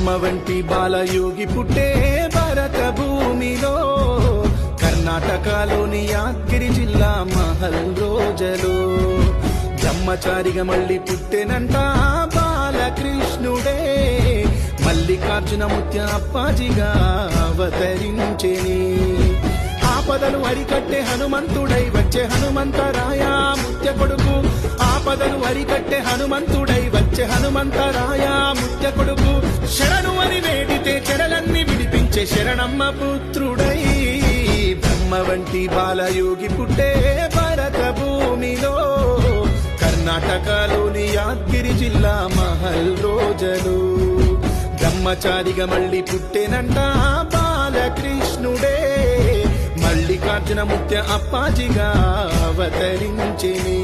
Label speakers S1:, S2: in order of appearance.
S1: బ్రహ్మ వంటి బాలయోగి పుట్టే భారత భూమిలో, కర్ణాటకలోని యాద్గిరి జిల్లా మహల్ రోజలో. బ్రహ్మచారిగా మళ్ళీ పుట్టెనంట బాలకృష్ణుడే, మల్లికార్జున ముత్య అప్పాజిగా అవతరించెని. ఆపదలు అరికట్టే హనుమంతుడై వచ్చే హనుమంతరాయ ముత్య కొడుకు, ఆపదలు అరికట్టే హనుమంతుడై వచ్చే హనుమంతరాయ ముత్య కొడుకు. శరణు అని వేడితే చెరలన్నీ విడిపించే శరణమ్మ పుత్రుడై, బ్రహ్మ వంటి బాలయోగి పుట్టే భారత భూమిలో, కర్ణాటకలోని యాద్గిరి జిల్లా మహల్ రోజలు. బ్రహ్మచారిగా మళ్ళీ పుట్టెనంట బాలకృష్ణుడే, మల్లికార్జున ముత్య అప్పాజిగా అవతరించెని.